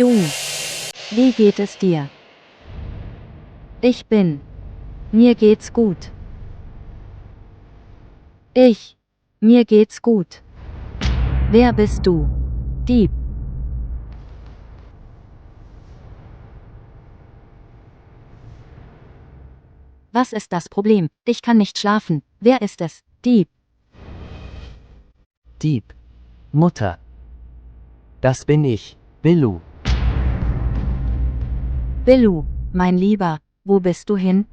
Du. Wie geht es dir? Ich bin. Mir geht's gut. Ich. Mir geht's gut. Wer bist du? Dieb. Was ist das Problem? Ich kann nicht schlafen. Wer ist es? Dieb. Dieb. Mutter. Das bin ich, Billu. Billu, mein Lieber, wo bist du hin?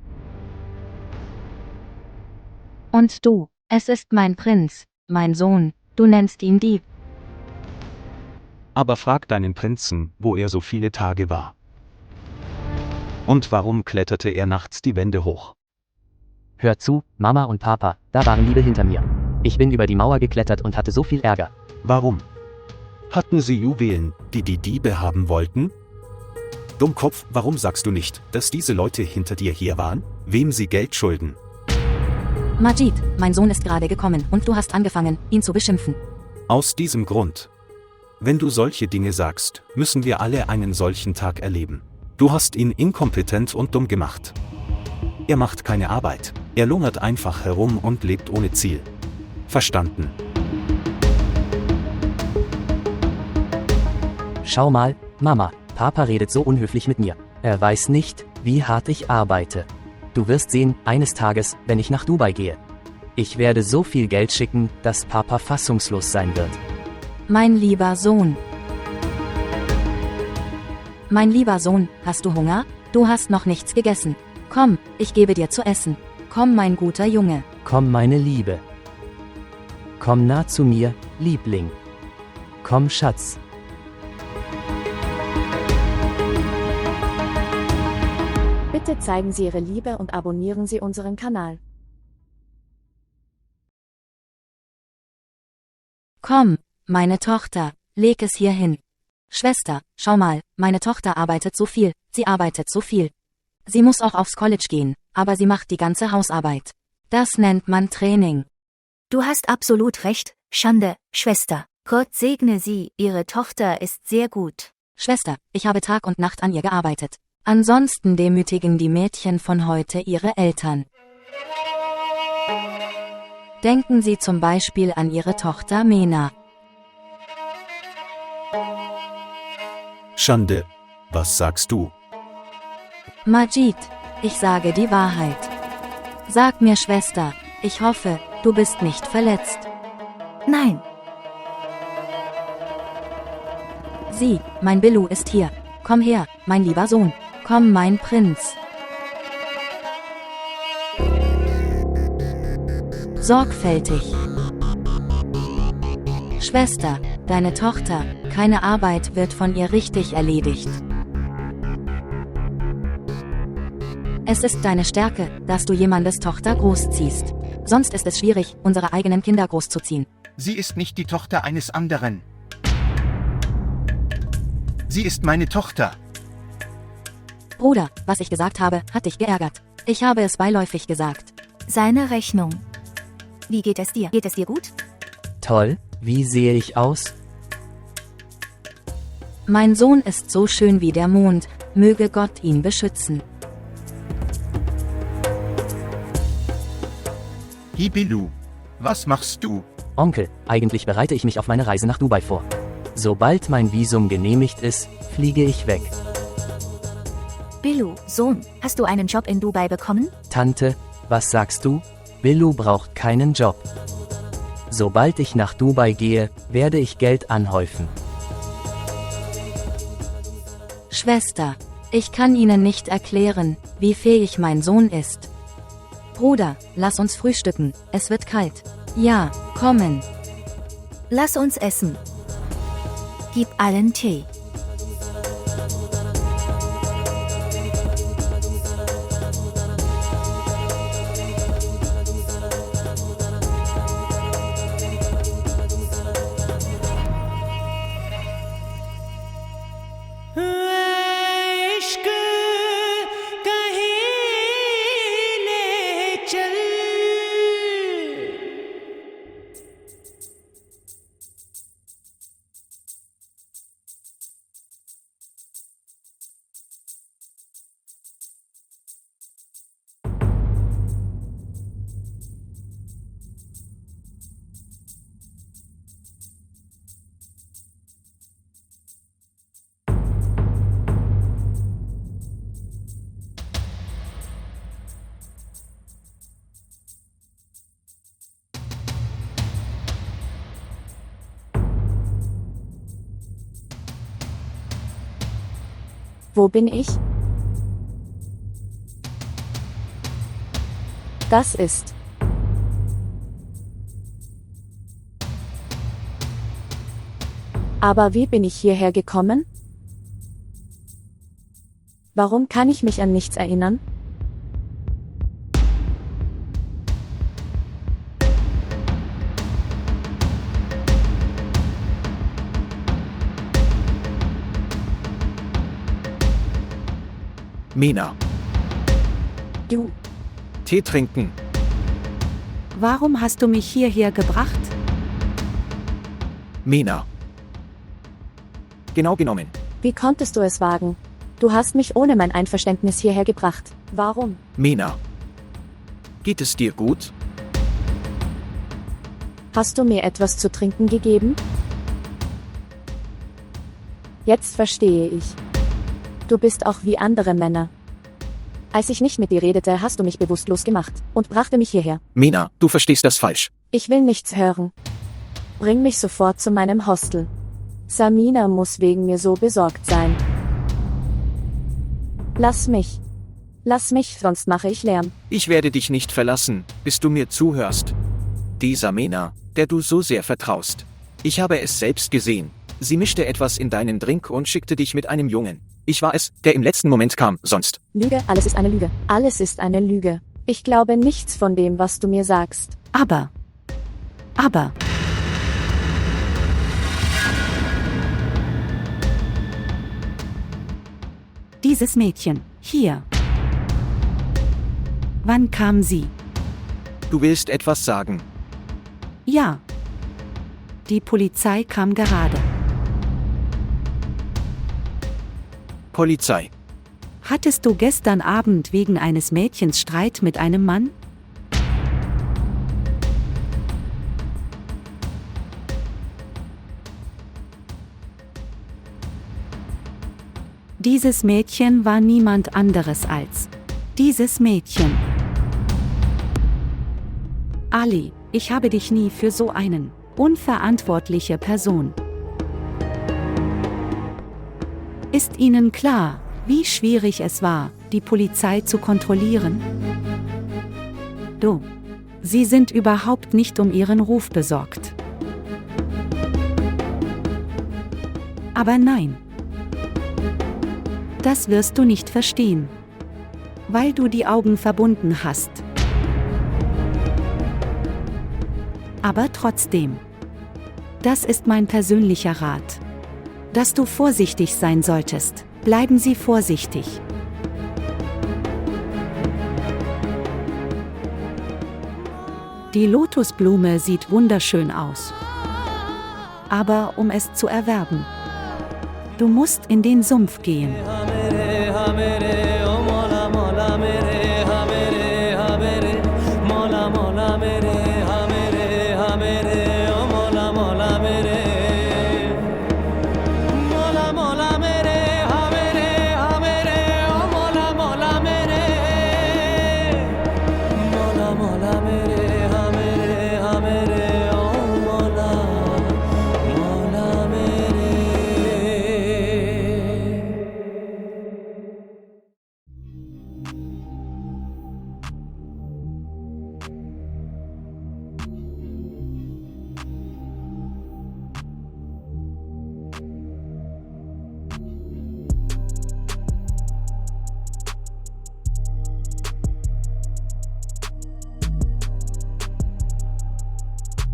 Und du, es ist mein Prinz, mein Sohn, du nennst ihn Dieb. Aber frag deinen Prinzen, wo er so viele Tage war. Und warum kletterte er nachts die Wände hoch? Hört zu, Mama und Papa, da waren Diebe hinter mir. Ich bin über die Mauer geklettert und hatte so viel Ärger. Warum? Hatten sie Juwelen, die die Diebe haben wollten? Dummkopf, warum sagst du nicht, dass diese Leute hinter dir hier waren, wem sie Geld schulden? Majid, mein Sohn ist gerade gekommen und du hast angefangen, ihn zu beschimpfen. Aus diesem Grund. Wenn du solche Dinge sagst, müssen wir alle einen solchen Tag erleben. Du hast ihn inkompetent und dumm gemacht. Er macht keine Arbeit. Er lungert einfach herum und lebt ohne Ziel. Verstanden. Schau mal, Mama, Papa redet so unhöflich mit mir. Er weiß nicht, wie hart ich arbeite. Du wirst sehen, eines Tages, wenn ich nach Dubai gehe. Ich werde so viel Geld schicken, dass Papa fassungslos sein wird. Mein lieber Sohn. Mein lieber Sohn, hast du Hunger? Du hast noch nichts gegessen. Komm, ich gebe dir zu essen. Komm, mein guter Junge. Komm, meine Liebe. Komm nah zu mir, Liebling. Komm, Schatz. Bitte zeigen Sie Ihre Liebe und abonnieren Sie unseren Kanal. Komm, meine Tochter, leg es hier hin. Schwester, schau mal, meine Tochter arbeitet so viel, sie arbeitet so viel. Sie muss auch aufs College gehen, aber sie macht die ganze Hausarbeit. Das nennt man Training. Du hast absolut recht, Schande, Schwester. Gott segne sie, ihre Tochter ist sehr gut. Schwester, ich habe Tag und Nacht an ihr gearbeitet. Ansonsten demütigen die Mädchen von heute ihre Eltern. Denken Sie zum Beispiel an Ihre Tochter Mena. Schande. Was sagst du? Majid, ich sage die Wahrheit. Sag mir, Schwester, ich hoffe, du bist nicht verletzt. Nein, Sieh, mein Billu ist hier. Komm her, mein lieber Sohn. Komm, mein Prinz. Sorgfältig. Schwester, deine Tochter, keine Arbeit wird von ihr richtig erledigt. Es ist deine Stärke, dass du jemandes Tochter großziehst. Sonst ist es schwierig, unsere eigenen Kinder großzuziehen. Sie ist nicht die Tochter eines anderen. Sie ist meine Tochter. Bruder, was ich gesagt habe, hat dich geärgert. Ich habe es beiläufig gesagt. seine Rechnung. Wie geht es dir? Geht es dir gut? Toll, wie sehe ich aus? Mein Sohn ist so schön wie der Mond, möge Gott ihn beschützen. Hibilu, was machst du? Onkel, eigentlich bereite ich mich auf meine Reise nach Dubai vor. Sobald mein Visum genehmigt ist, fliege ich weg. Billu, Sohn, hast du einen Job in Dubai bekommen? Tante, was sagst du? Billu braucht keinen Job. Sobald ich nach Dubai gehe, werde ich Geld anhäufen. Schwester, ich kann Ihnen nicht erklären, wie fähig mein Sohn ist. Bruder, lass uns frühstücken, es wird kalt. Ja, kommen. Lass uns essen. Gib allen Tee. Wo bin ich? Das ist. Aber wie bin ich hierher gekommen? Warum kann ich mich an nichts erinnern? Mina. Du. Tee trinken. Warum hast du mich hierher gebracht? Mina. Genau genommen. Wie konntest du es wagen? Du hast mich ohne mein Einverständnis hierher gebracht. Warum? Mina. Geht es dir gut? Hast du mir etwas zu trinken gegeben? Jetzt verstehe ich. Du bist auch wie andere Männer. Als ich nicht mit dir redete, hast du mich bewusstlos gemacht und brachte mich hierher. Mina, du verstehst das falsch. Ich will nichts hören. Bring mich sofort zu meinem Hostel. Samina muss wegen mir so besorgt sein. Lass mich, sonst mache ich Lärm. Ich werde dich nicht verlassen, bis du mir zuhörst. Dieser Mina, der du so sehr vertraust. Ich habe es selbst gesehen. Sie mischte etwas in deinen Drink und schickte dich mit einem Jungen. Ich war es, der im letzten Moment kam, sonst. Lüge, alles ist eine Lüge. Alles ist eine Lüge. Ich glaube nichts von dem, was du mir sagst. Aber. Dieses Mädchen, hier. Wann kam sie? Du willst etwas sagen. Ja. Die Polizei kam gerade. Polizei. Hattest du gestern Abend wegen eines Mädchens Streit mit einem Mann? Dieses Mädchen war niemand anderes als dieses Mädchen. Ali, ich habe dich nie für so einen unverantwortliche Person. Ist Ihnen klar, wie schwierig es war, die Polizei zu kontrollieren? Sie sind überhaupt nicht um Ihren Ruf besorgt. Aber nein. Das wirst du nicht verstehen. Weil du die Augen verbunden hast. Aber trotzdem. Das ist mein persönlicher Rat. Dass du vorsichtig sein solltest. Bleiben Sie vorsichtig. Die Lotusblume sieht wunderschön aus. Aber um es zu erwerben, du musst in den Sumpf gehen.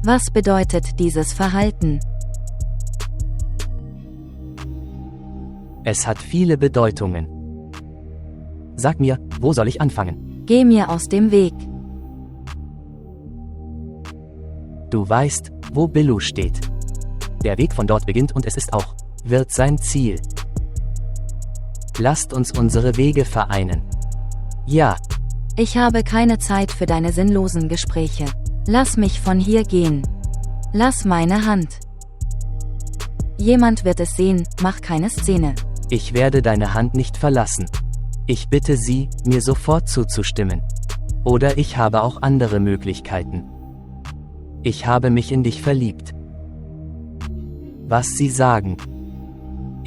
Was bedeutet dieses Verhalten? Es hat viele Bedeutungen. Sag mir, wo soll ich anfangen? Geh mir aus dem Weg. Du weißt, wo Billu steht. Der Weg von dort beginnt und es ist auch, wird sein Ziel. Lasst uns unsere Wege vereinen. Ja. Ich habe keine Zeit für deine sinnlosen Gespräche. Lass mich von hier gehen. Lass meine Hand. Jemand wird es sehen, mach keine Szene. Ich werde deine Hand nicht verlassen. Ich bitte Sie, mir sofort zuzustimmen. Oder ich habe auch andere Möglichkeiten. Ich habe mich in dich verliebt. Was Sie sagen.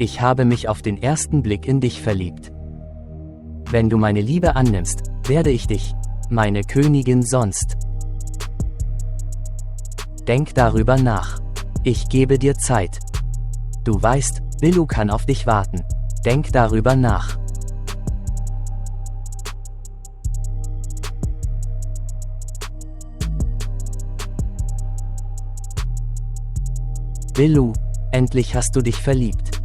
Ich habe mich auf den ersten Blick in dich verliebt. Wenn du meine Liebe annimmst, werde ich dich, meine Königin sonst. Denk darüber nach. Ich gebe dir Zeit. Du weißt, Billu kann auf dich warten. Denk darüber nach. Billu, endlich hast du dich verliebt.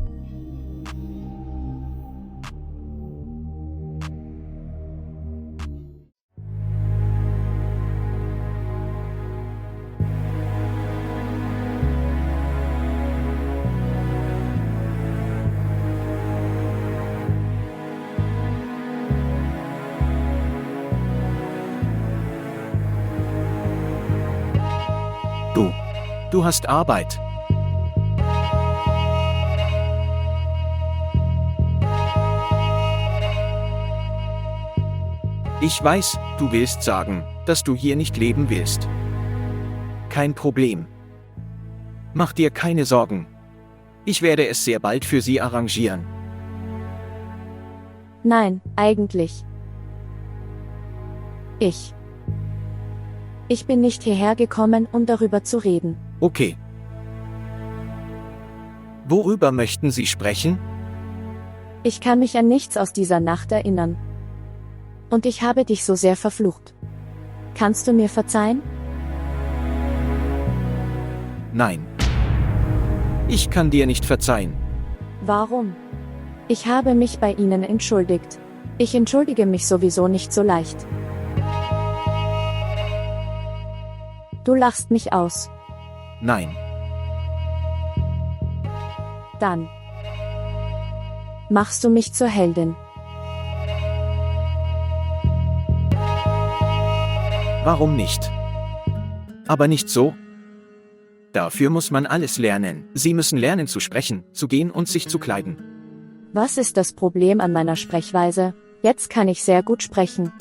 Du hast Arbeit. Ich weiß, du willst sagen, dass du hier nicht leben willst. Kein Problem. Mach dir keine Sorgen. Ich werde es sehr bald für Sie arrangieren. Nein, eigentlich. Ich bin nicht hierher gekommen, um darüber zu reden. Okay. Worüber möchten Sie sprechen? Ich kann mich an nichts aus dieser Nacht erinnern. Und ich habe dich so sehr verflucht. Kannst du mir verzeihen? Nein. Ich kann dir nicht verzeihen. Warum? Ich habe mich bei Ihnen entschuldigt. Ich entschuldige mich sowieso nicht so leicht. Du lachst mich aus. Nein. Dann machst du mich zur Heldin. Warum nicht? Aber nicht so? Dafür muss man alles lernen. Sie müssen lernen zu sprechen, zu gehen und sich zu kleiden. Was ist das Problem an meiner Sprechweise? Jetzt kann ich sehr gut sprechen.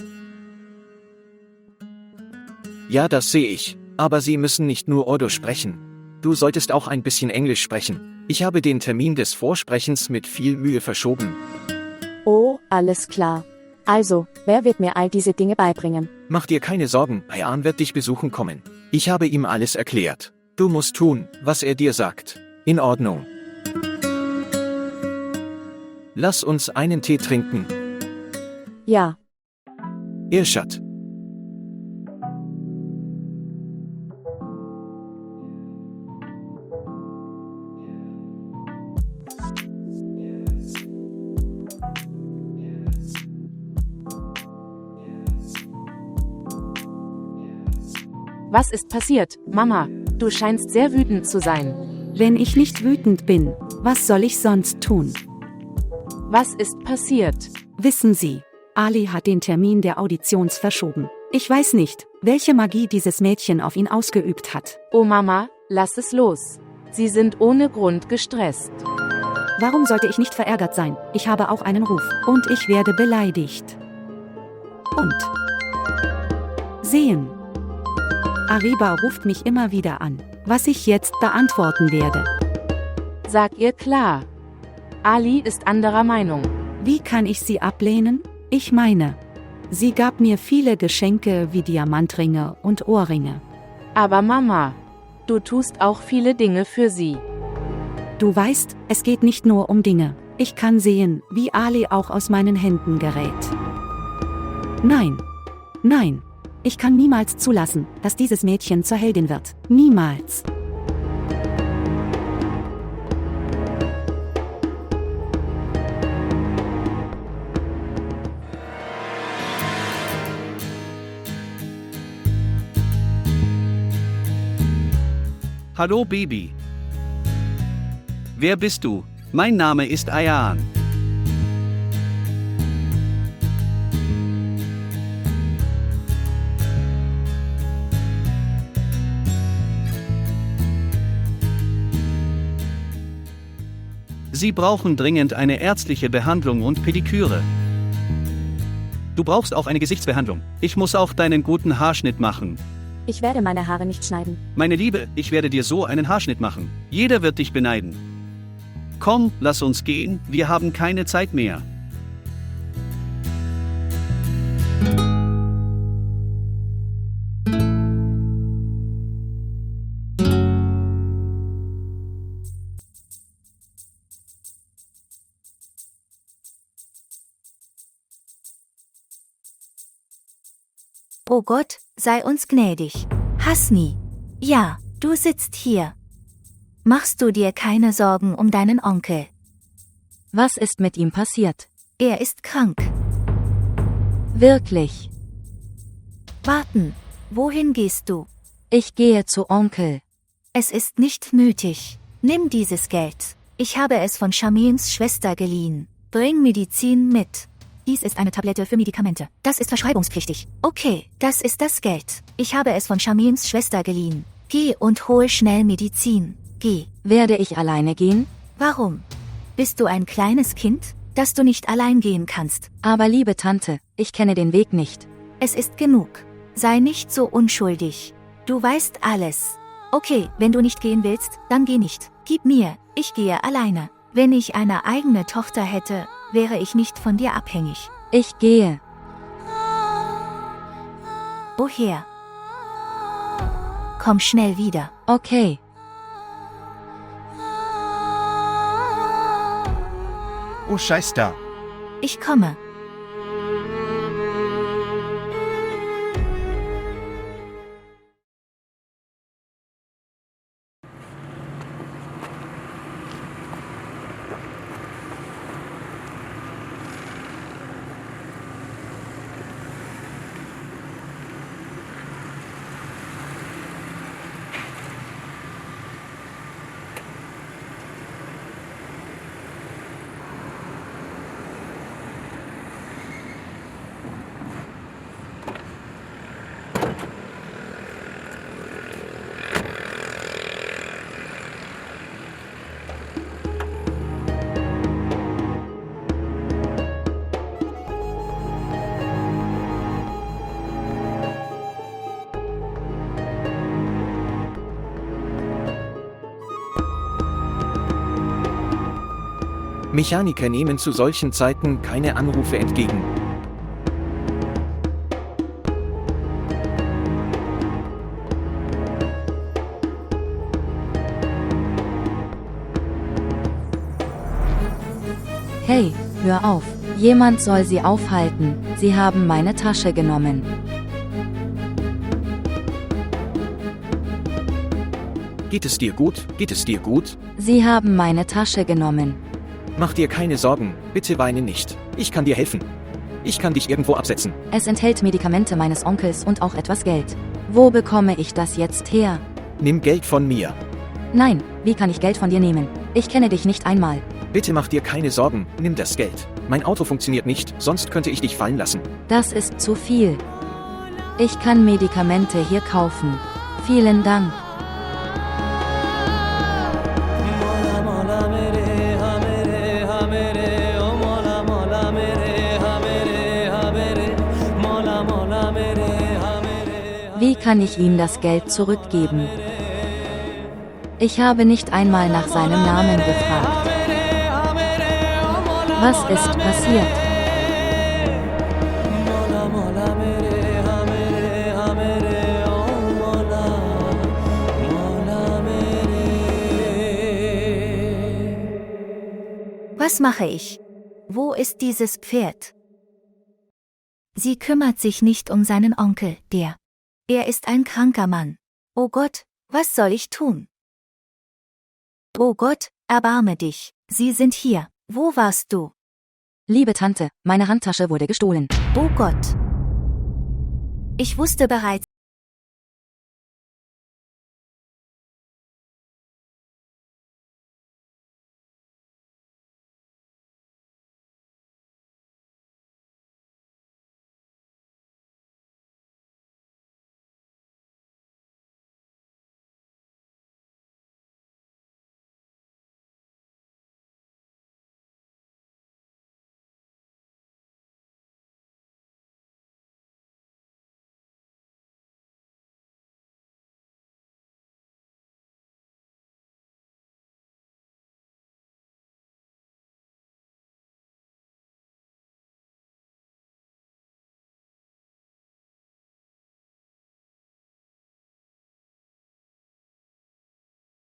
Ja, das sehe ich. Aber Sie müssen nicht nur Urdu sprechen. Du solltest auch ein bisschen Englisch sprechen. Ich habe den Termin des Vorsprechens mit viel Mühe verschoben. Oh, alles klar. Also, wer wird mir all diese Dinge beibringen? Mach dir keine Sorgen, Ayan wird dich besuchen kommen. Ich habe ihm alles erklärt. Du musst tun, was er dir sagt. In Ordnung. Lass uns einen Tee trinken. Ja. Irshad. Was ist passiert, Mama? Du scheinst sehr wütend zu sein. Wenn ich nicht wütend bin, was soll ich sonst tun? Was ist passiert? Wissen Sie, Ali hat den Termin der Auditions verschoben. Ich weiß nicht, welche Magie dieses Mädchen auf ihn ausgeübt hat. Oh Mama, lass es los. Sie sind ohne Grund gestresst. Warum sollte ich nicht verärgert sein? Ich habe auch einen Ruf. Und ich werde beleidigt. Und sehen. Ariba ruft mich immer wieder an, was ich jetzt beantworten werde. Sag ihr klar. Ali ist anderer Meinung. Wie kann ich sie ablehnen? Ich meine, sie gab mir viele Geschenke wie Diamantringe und Ohrringe. Aber Mama, du tust auch viele Dinge für sie. Du weißt, es geht nicht nur um Dinge. Ich kann sehen, wie Ali auch aus meinen Händen gerät. Nein. Nein. Ich kann niemals zulassen, dass dieses Mädchen zur Heldin wird. Niemals. Hallo Baby. Wer bist du? Mein Name ist Ayan. Sie brauchen dringend eine ärztliche Behandlung und Pediküre. Du brauchst auch eine Gesichtsbehandlung. Ich muss auch deinen guten Haarschnitt machen. Ich werde meine Haare nicht schneiden. Meine Liebe, ich werde dir so einen Haarschnitt machen. Jeder wird dich beneiden. Komm, lass uns gehen, wir haben keine Zeit mehr. Oh Gott, sei uns gnädig. Hasni. Ja, du sitzt hier. Machst du dir keine Sorgen um deinen Onkel? Was ist mit ihm passiert? Er ist krank. Wirklich? Warten. Wohin gehst du? Ich gehe zu Onkel. Es ist nicht nötig. Nimm dieses Geld. Ich habe es von Shamims Schwester geliehen. Bring Medizin mit. Dies ist eine Tablette für Medikamente. Das ist verschreibungspflichtig. Okay, das ist das Geld. Ich habe es von Shamims Schwester geliehen. Geh und hol schnell Medizin. Geh. Werde ich alleine gehen? Warum? Bist du ein kleines Kind, dass du nicht allein gehen kannst? Aber liebe Tante, ich kenne den Weg nicht. Es ist genug. Sei nicht so unschuldig. Du weißt alles. Okay, wenn du nicht gehen willst, dann geh nicht. Gib mir, ich gehe alleine. Wenn ich eine eigene Tochter hätte, wäre ich nicht von dir abhängig. Ich gehe. Woher? Komm schnell wieder. Okay. Oh Scheiße. Ich komme. Mechaniker nehmen zu solchen Zeiten keine Anrufe entgegen. Hey, hör auf. Jemand soll sie aufhalten. Sie haben meine Tasche genommen. Geht es dir gut? Geht es dir gut? Sie haben meine Tasche genommen. Mach dir keine Sorgen, bitte weine nicht. Ich kann dir helfen. Ich kann dich irgendwo absetzen. Es enthält Medikamente meines Onkels und auch etwas Geld. Wo bekomme ich das jetzt her? Nimm Geld von mir. Nein, wie kann ich Geld von dir nehmen? Ich kenne dich nicht einmal. Bitte mach dir keine Sorgen, nimm das Geld. Mein Auto funktioniert nicht, sonst könnte ich dich fallen lassen. Das ist zu viel. Ich kann Medikamente hier kaufen. Vielen Dank. Wie kann ich ihm das Geld zurückgeben? Ich habe nicht einmal nach seinem Namen gefragt. Was ist passiert? Was mache ich? Wo ist dieses Pferd? Sie kümmert sich nicht um seinen Onkel, der. Er ist ein kranker Mann. Oh Gott, was soll ich tun? Oh Gott, erbarme dich. Sie sind hier. Wo warst du? Liebe Tante, meine Handtasche wurde gestohlen. Oh Gott. Ich wusste bereits,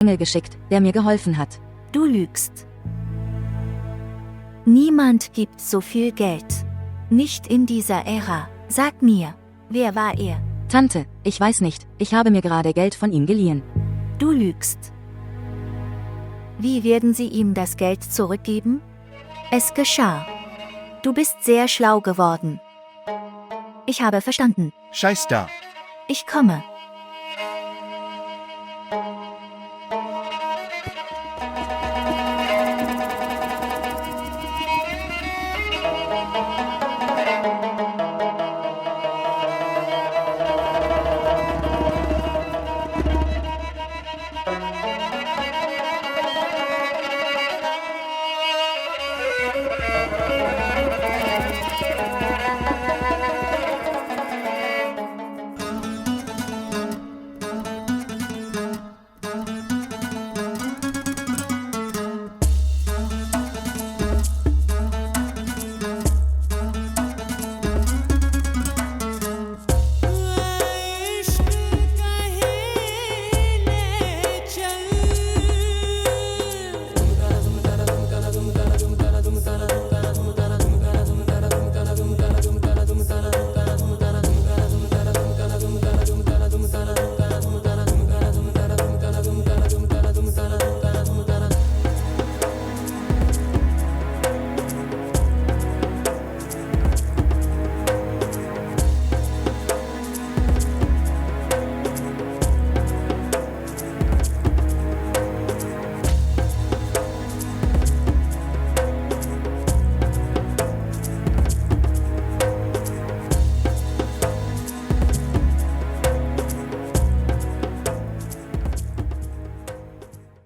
Engel geschickt, der mir geholfen hat. Du lügst. Niemand gibt so viel Geld. Nicht in dieser Ära. Sag mir, wer war er? Tante, ich weiß nicht, ich habe mir gerade Geld von ihm geliehen. Du lügst. Wie werden Sie ihm das Geld zurückgeben? Es geschah. Du bist sehr schlau geworden. Ich habe verstanden. Scheiß da. Ich komme.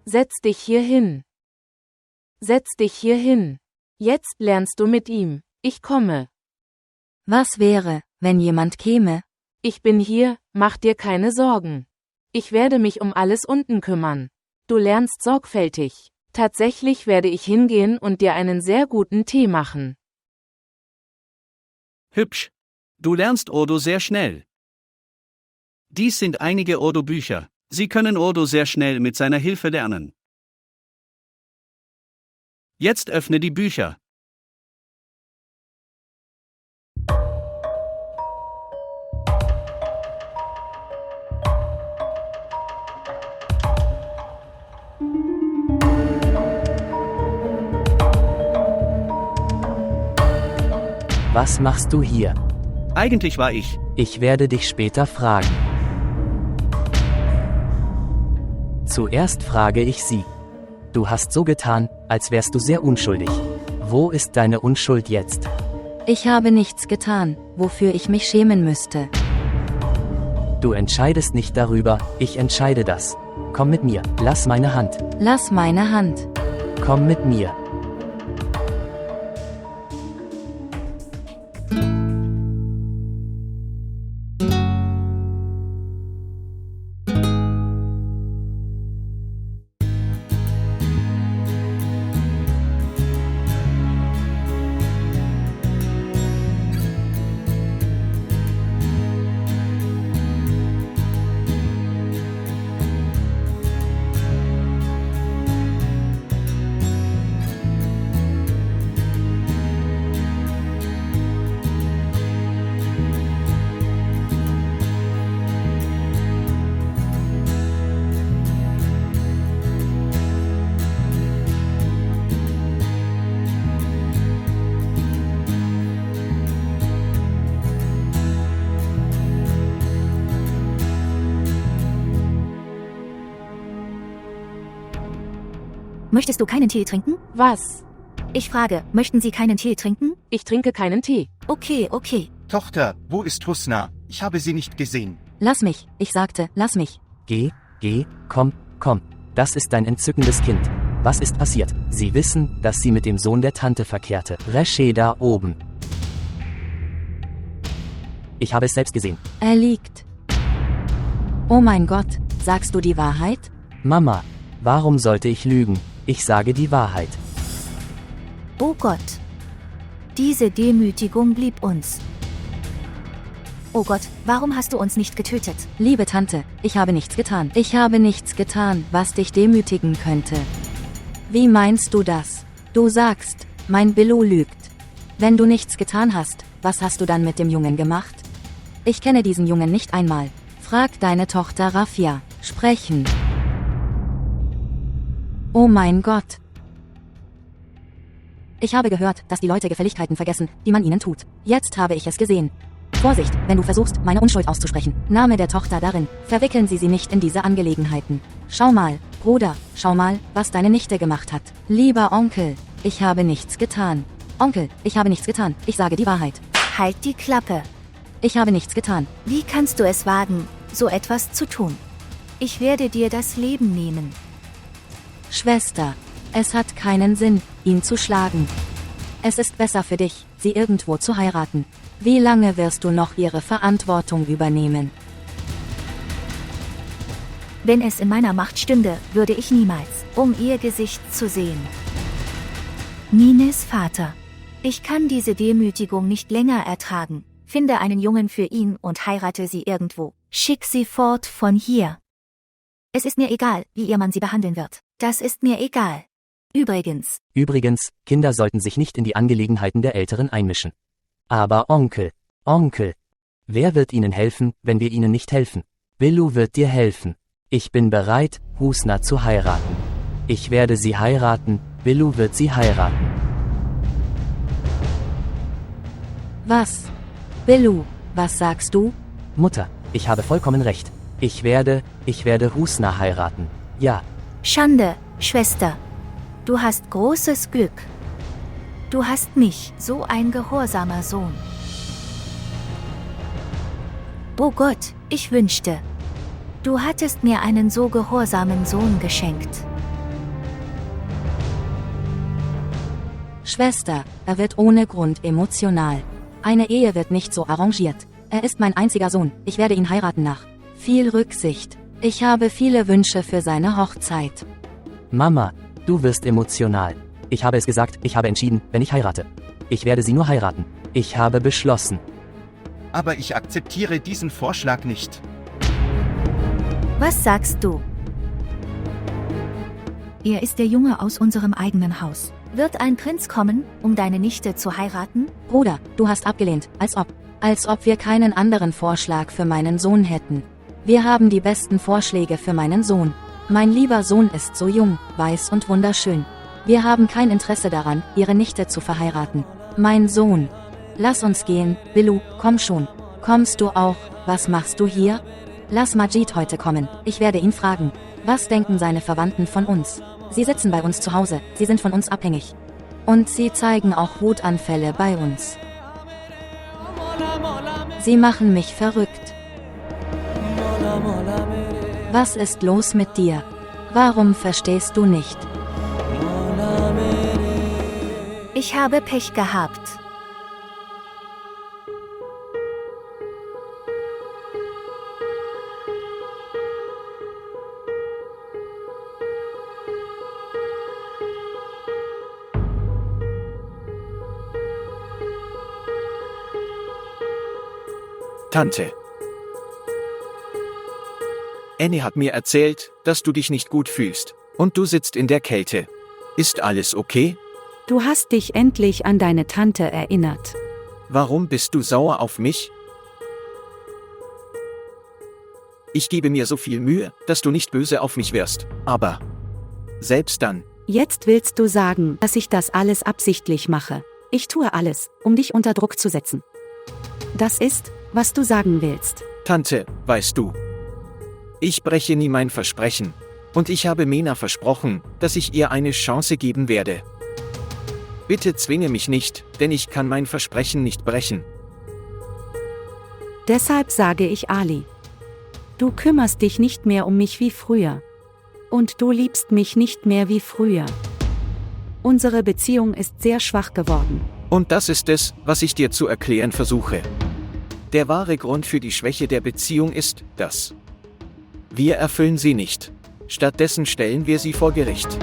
Setz dich hier hin. Setz dich hier hin. Jetzt lernst du mit ihm. Ich komme. Was wäre, wenn jemand käme? Ich bin hier, mach dir keine Sorgen. Ich werde mich um alles unten kümmern. Du lernst sorgfältig. Tatsächlich werde ich hingehen und dir einen sehr guten Tee machen. Hübsch. Du lernst Urdu sehr schnell. Dies sind einige Urdu-Bücher. Sie können Urdu sehr schnell mit seiner Hilfe lernen. Jetzt öffne die Bücher. Was machst du hier? Eigentlich war ich. Ich werde dich später fragen. Zuerst frage ich sie. Du hast so getan, als wärst du sehr unschuldig. Wo ist deine Unschuld jetzt? Ich habe nichts getan, wofür ich mich schämen müsste. Du entscheidest nicht darüber, ich entscheide das. Komm mit mir, lass meine Hand. Lass meine Hand. Komm mit mir. Möchtest du keinen Tee trinken? Was? Ich frage, möchten Sie keinen Tee trinken? Ich trinke keinen Tee. Okay, okay. Tochter, wo ist Husna? Ich habe sie nicht gesehen. Lass mich, ich sagte, lass mich. Geh, komm. Das ist dein entzückendes Kind. Was ist passiert? Sie wissen, dass sie mit dem Sohn der Tante verkehrte. Reshe da oben. Ich habe es selbst gesehen. Er liegt. Oh mein Gott, sagst du die Wahrheit? Mama, warum sollte ich lügen? Ich sage die Wahrheit. Oh Gott. Diese Demütigung blieb uns. Oh Gott, warum hast du uns nicht getötet? Liebe Tante, ich habe nichts getan. Ich habe nichts getan, was dich demütigen könnte. Wie meinst du das? Du sagst, mein Billu lügt. Wenn du nichts getan hast, was hast du dann mit dem Jungen gemacht? Ich kenne diesen Jungen nicht einmal. Frag deine Tochter Rafia. Sprechen. Oh mein Gott. Ich habe gehört, dass die Leute Gefälligkeiten vergessen, die man ihnen tut. Jetzt habe ich es gesehen. Vorsicht, wenn du versuchst, meine Unschuld auszusprechen. Name der Tochter darin. Verwickeln Sie sie nicht in diese Angelegenheiten. Schau mal, Bruder, schau mal, was deine Nichte gemacht hat. Lieber Onkel, ich habe nichts getan. Onkel, ich habe nichts getan. Ich sage die Wahrheit. Halt die Klappe. Ich habe nichts getan. Wie kannst du es wagen, so etwas zu tun? Ich werde dir das Leben nehmen. Schwester, es hat keinen Sinn, ihn zu schlagen. Es ist besser für dich, sie irgendwo zu heiraten. Wie lange wirst du noch ihre Verantwortung übernehmen? Wenn es in meiner Macht stünde, würde ich niemals, um ihr Gesicht zu sehen. Nines Vater. Ich kann diese Demütigung nicht länger ertragen. Finde einen Jungen für ihn und heirate sie irgendwo. Schick sie fort von hier. Es ist mir egal, wie ihr Mann sie behandeln wird. Das ist mir egal. Übrigens, Kinder sollten sich nicht in die Angelegenheiten der Älteren einmischen. Aber Onkel, wer wird ihnen helfen, wenn wir ihnen nicht helfen? Billu wird dir helfen. Ich bin bereit, Husna zu heiraten. Ich werde sie heiraten, Billu wird sie heiraten. Was? Billu, was sagst du? Mutter, ich habe vollkommen recht. Ich werde Husna heiraten. Ja. Schande, Schwester. Du hast großes Glück. Du hast mich, so ein gehorsamer Sohn. Oh Gott, ich wünschte, du hattest mir einen so gehorsamen Sohn geschenkt. Schwester, er wird ohne Grund emotional. Eine Ehe wird nicht so arrangiert. Er ist mein einziger Sohn, ich werde ihn heiraten nach viel Rücksicht. Ich habe viele Wünsche für seine Hochzeit. Mama, du wirst emotional. Ich habe es gesagt, ich habe entschieden, wenn ich heirate. Ich werde sie nur heiraten. Ich habe beschlossen. Aber ich akzeptiere diesen Vorschlag nicht. Was sagst du? Er ist der Junge aus unserem eigenen Haus. Wird ein Prinz kommen, um deine Nichte zu heiraten? Bruder, du hast abgelehnt, als ob wir keinen anderen Vorschlag für meinen Sohn hätten. Wir haben die besten Vorschläge für meinen Sohn. Mein lieber Sohn ist so jung, weiß und wunderschön. Wir haben kein Interesse daran, ihre Nichte zu verheiraten. Mein Sohn. Lass uns gehen, Billu, komm schon. Kommst du auch, was machst du hier? Lass Majid heute kommen, ich werde ihn fragen. Was denken seine Verwandten von uns? Sie sitzen bei uns zu Hause, sie sind von uns abhängig. Und sie zeigen auch Wutanfälle bei uns. Sie machen mich verrückt. Was ist los mit dir? Warum verstehst du nicht? Ich habe Pech gehabt. Tante. Annie hat mir erzählt, dass du dich nicht gut fühlst. Und du sitzt in der Kälte. Ist alles okay? Du hast dich endlich an deine Tante erinnert. Warum bist du sauer auf mich? Ich gebe mir so viel Mühe, dass du nicht böse auf mich wirst. Aber selbst dann. Jetzt willst du sagen, dass ich das alles absichtlich mache. Ich tue alles, um dich unter Druck zu setzen. Das ist, was du sagen willst. Tante, weißt du, ich breche nie mein Versprechen. Und ich habe Mena versprochen, dass ich ihr eine Chance geben werde. Bitte zwinge mich nicht, denn ich kann mein Versprechen nicht brechen. Deshalb sage ich Ali. Du kümmerst dich nicht mehr um mich wie früher. Und du liebst mich nicht mehr wie früher. Unsere Beziehung ist sehr schwach geworden. Und das ist es, was ich dir zu erklären versuche. Der wahre Grund für die Schwäche der Beziehung ist, dass wir erfüllen sie nicht. Stattdessen stellen wir sie vor Gericht.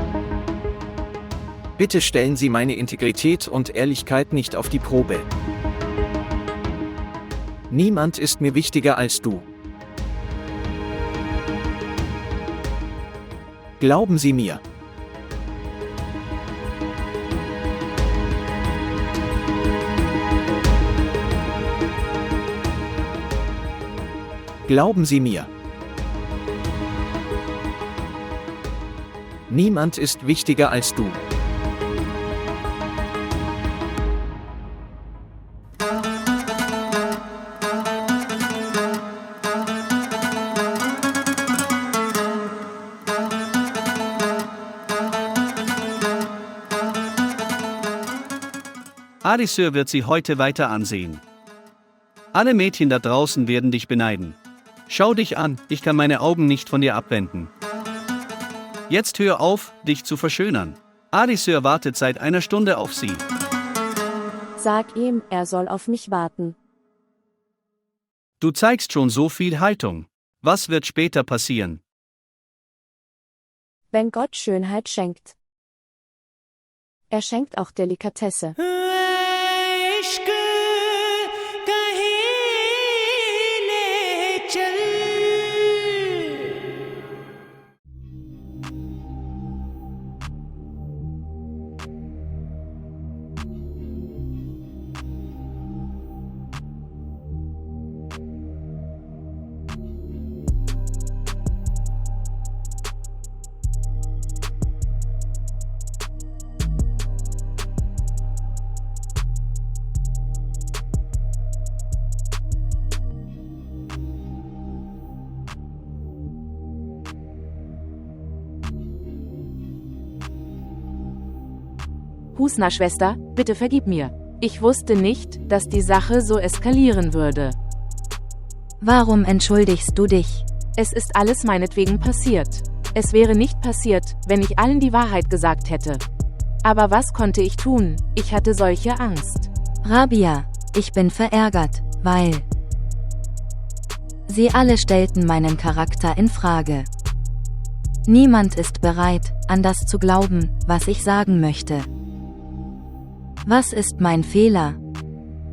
Bitte stellen Sie meine Integrität und Ehrlichkeit nicht auf die Probe. Niemand ist mir wichtiger als du. Glauben Sie mir. Glauben Sie mir. Niemand ist wichtiger als du. Alisir wird sie heute weiter ansehen. Alle Mädchen da draußen werden dich beneiden. Schau dich an, ich kann meine Augen nicht von dir abwenden. Jetzt hör auf, dich zu verschönern. Alisir wartet seit einer Stunde auf sie. Sag ihm, er soll auf mich warten. Du zeigst schon so viel Haltung. Was wird später passieren? Wenn Gott Schönheit schenkt. Er schenkt auch Delikatesse. Husna Schwester, bitte vergib mir. Ich wusste nicht, dass die Sache so eskalieren würde. Warum entschuldigst du dich? Es ist alles meinetwegen passiert. Es wäre nicht passiert, wenn ich allen die Wahrheit gesagt hätte. Aber was konnte ich tun? Ich hatte solche Angst. Rabia, ich bin verärgert, weil sie alle stellten meinen Charakter in Frage. Niemand ist bereit, an das zu glauben, was ich sagen möchte. Was ist mein Fehler?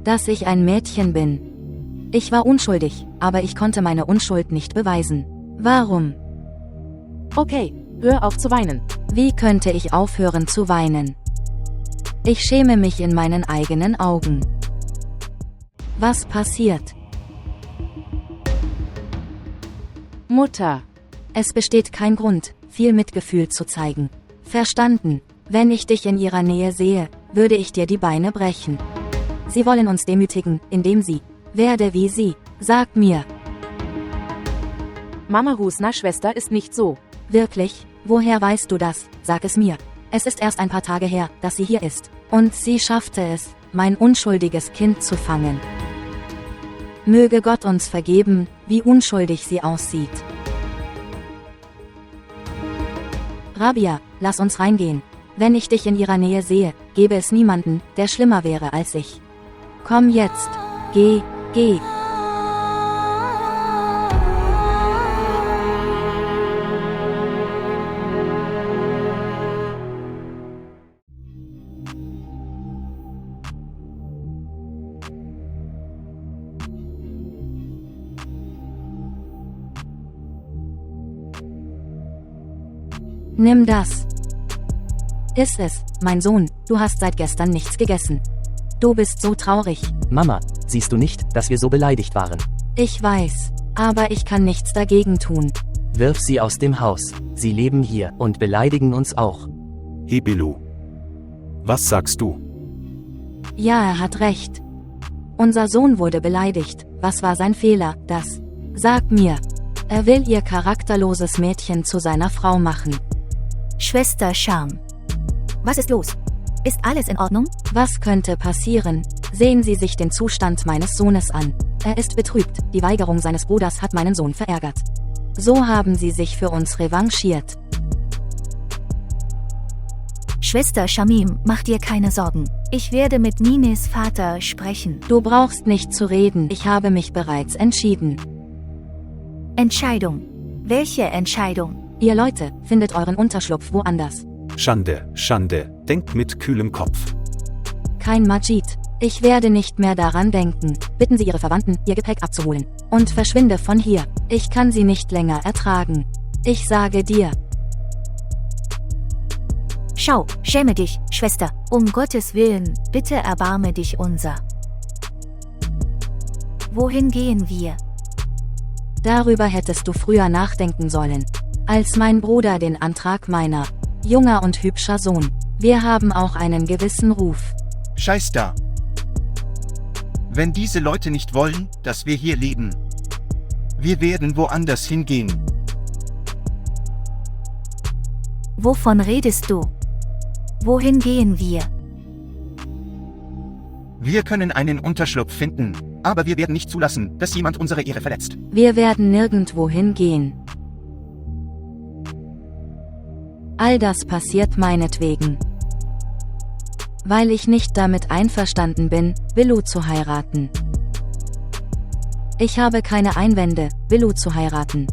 Dass ich ein Mädchen bin. Ich war unschuldig, aber ich konnte meine Unschuld nicht beweisen. Warum? Okay, hör auf zu weinen. Wie könnte ich aufhören zu weinen? Ich schäme mich in meinen eigenen Augen. Was passiert? Mutter. Es besteht kein Grund, viel Mitgefühl zu zeigen. Verstanden? Wenn ich dich in ihrer Nähe sehe, würde ich dir die Beine brechen. Sie wollen uns demütigen, indem sie werde wie sie. Sag mir. Mama Husna Schwester ist nicht so. Wirklich? Woher weißt du das? Sag es mir. Es ist erst ein paar Tage her, dass sie hier ist. Und sie schaffte es, mein unschuldiges Kind zu fangen. Möge Gott uns vergeben, wie unschuldig sie aussieht. Rabia, lass uns reingehen. Wenn ich dich in ihrer Nähe sehe, gäbe es niemanden, der schlimmer wäre als ich. Komm jetzt. Geh, geh. Nimm das. Iss es, mein Sohn, du hast seit gestern nichts gegessen. Du bist so traurig. Mama, siehst du nicht, dass wir so beleidigt waren? Ich weiß, aber ich kann nichts dagegen tun. Wirf sie aus dem Haus. Sie leben hier und beleidigen uns auch. Hebelu. Was sagst du? Ja, er hat recht. Unser Sohn wurde beleidigt. Was war sein Fehler? Das. Sag mir. Er will ihr charakterloses Mädchen zu seiner Frau machen. Schwester Charm. Was ist los? Ist alles in Ordnung? Was könnte passieren? Sehen Sie sich den Zustand meines Sohnes an. Er ist betrübt, die Weigerung seines Bruders hat meinen Sohn verärgert. So haben sie sich für uns revanchiert. Schwester Shamim, mach dir keine Sorgen. Ich werde mit Nines Vater sprechen. Du brauchst nicht zu reden, ich habe mich bereits entschieden. Entscheidung. Welche Entscheidung? Ihr Leute, findet euren Unterschlupf woanders. Schande, Schande, denkt mit kühlem Kopf. Kein Majid. Ich werde nicht mehr daran denken. Bitten Sie Ihre Verwandten, Ihr Gepäck abzuholen. Und verschwinde von hier. Ich kann Sie nicht länger ertragen. Ich sage dir. Schau, schäme dich, Schwester. Um Gottes Willen, bitte erbarme dich unser. Wohin gehen wir? Darüber hättest du früher nachdenken sollen. Als mein Bruder den Antrag meiner junger und hübscher Sohn. Wir haben auch einen gewissen Ruf. Scheiß da. Wenn diese Leute nicht wollen, dass wir hier leben, wir werden woanders hingehen. Wovon redest du? Wohin gehen wir? Wir können einen Unterschlupf finden, aber wir werden nicht zulassen, dass jemand unsere Ehre verletzt. Wir werden nirgendwo hingehen. All das passiert meinetwegen. Weil ich nicht damit einverstanden bin, Willu zu heiraten. Ich habe keine Einwände, Willu zu heiraten.